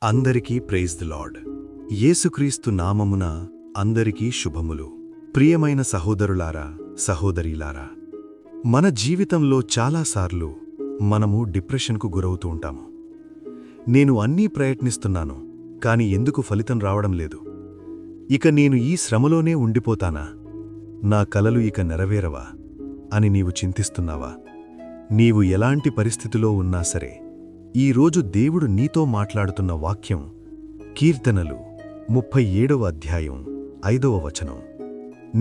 అందరికీ praise the lord. యేసుక్రీస్తు నామమున అందరికీ శుభములు. ప్రియమైన సహోదరులారా, సహోదరీలారా, మన జీవితంలో చాలాసార్లు మనము డిప్రెషన్కు గురవుతూ ఉంటాము. నేను అన్నీ ప్రయత్నిస్తున్నాను, కాని ఎందుకు ఫలితం రావడం లేదు? ఇక నేను ఈ శ్రమలోనే ఉండిపోతానా? నా కలలు ఇక నెరవేరవా అని నీవు చింతిస్తున్నావా? నీవు ఎలాంటి పరిస్థితిలో ఉన్నా సరే, ఈరోజు దేవుడు నీతో మాట్లాడుతున్న వాక్యం కీర్తనలు 37వ అధ్యాయం 5వ వచనం.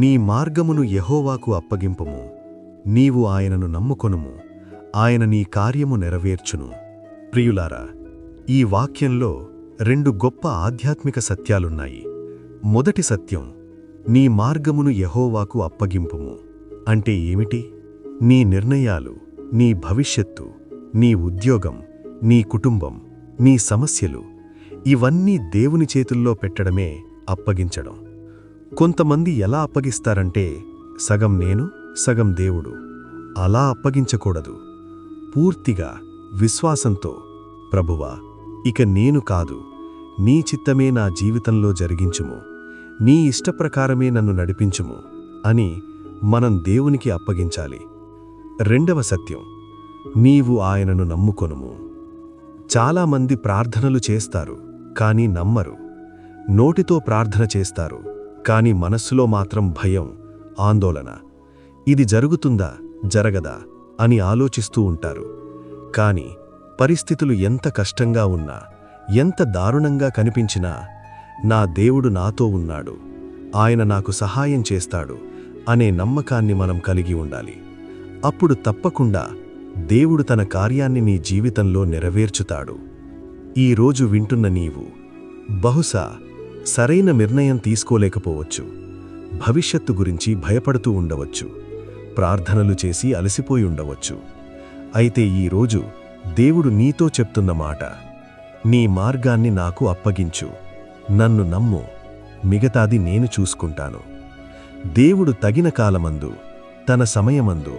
నీ మార్గమును యెహోవాకు అప్పగింపుము, నీవు ఆయనను నమ్ముకొనుము, ఆయన నీ కార్యము నెరవేర్చును. ప్రియులారా, ఈ వాక్యంలో రెండు గొప్ప ఆధ్యాత్మిక సత్యాలున్నాయి. మొదటి సత్యం, నీ మార్గమును యెహోవాకు అప్పగింపుము అంటే ఏమిటి? నీ నిర్ణయాలు, నీ భవిష్యత్తు, నీ ఉద్యోగం, నీ కుటుంబం, నీ సమస్యలు ఇవన్నీ దేవుని చేతుల్లో పెట్టడమే అప్పగించడం. కొంతమంది ఎలా అప్పగిస్తారంటే, సగం నేను, సగం దేవుడు. అలా అప్పగించకూడదు. పూర్తిగా విశ్వాసంతో, ప్రభువా, ఇక నేను కాదు, నీ చిత్తమే నా జీవితంలో జరిగించుము, నీ ఇష్టప్రకారమే నన్ను నడిపించుము అని మనం దేవునికి అప్పగించాలి. రెండవ సత్యం, నీవు ఆయనను నమ్ముకొనుము. చాలామంది ప్రార్థనలు చేస్తారు, కాని నమ్మరు. నోటితో ప్రార్థన చేస్తారు, కాని మనస్సులో మాత్రం భయం, ఆందోళన. ఇది జరుగుతుందా, జరగదా అని ఆలోచిస్తూ ఉంటారు. కాని పరిస్థితులు ఎంత కష్టంగా ఉన్నా, ఎంత దారుణంగా కనిపించినా, నా దేవుడు నాతో ఉన్నాడు, ఆయన నాకు సహాయం చేస్తాడు అనే నమ్మకాన్ని మనం కలిగి ఉండాలి. అప్పుడు తప్పకుండా దేవుడు తన కార్యాన్ని నీ జీవితంలో నెరవేర్చుతాడు. ఈరోజు వింటున్న నీవు బహుశా సరైన నిర్ణయం తీసుకోలేకపోవచ్చు, భవిష్యత్తు గురించి భయపడుతూ ఉండవచ్చు, ప్రార్థనలు చేసి అలసిపోయి ఉండవచ్చు. అయితే ఈరోజు దేవుడు నీతో చెప్తున్న మాట, నీ మార్గాన్ని నాకు అప్పగించు, నన్ను నమ్ము, మిగతాది నేను చూసుకుంటాను. దేవుడు తగిన కాలమందు, తన సమయమందు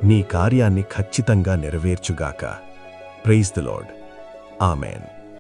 నీ కార్యాన్ని ఖచ్చితంగా నెరవేర్చుగాక. Praise the Lord. ఆమెన్.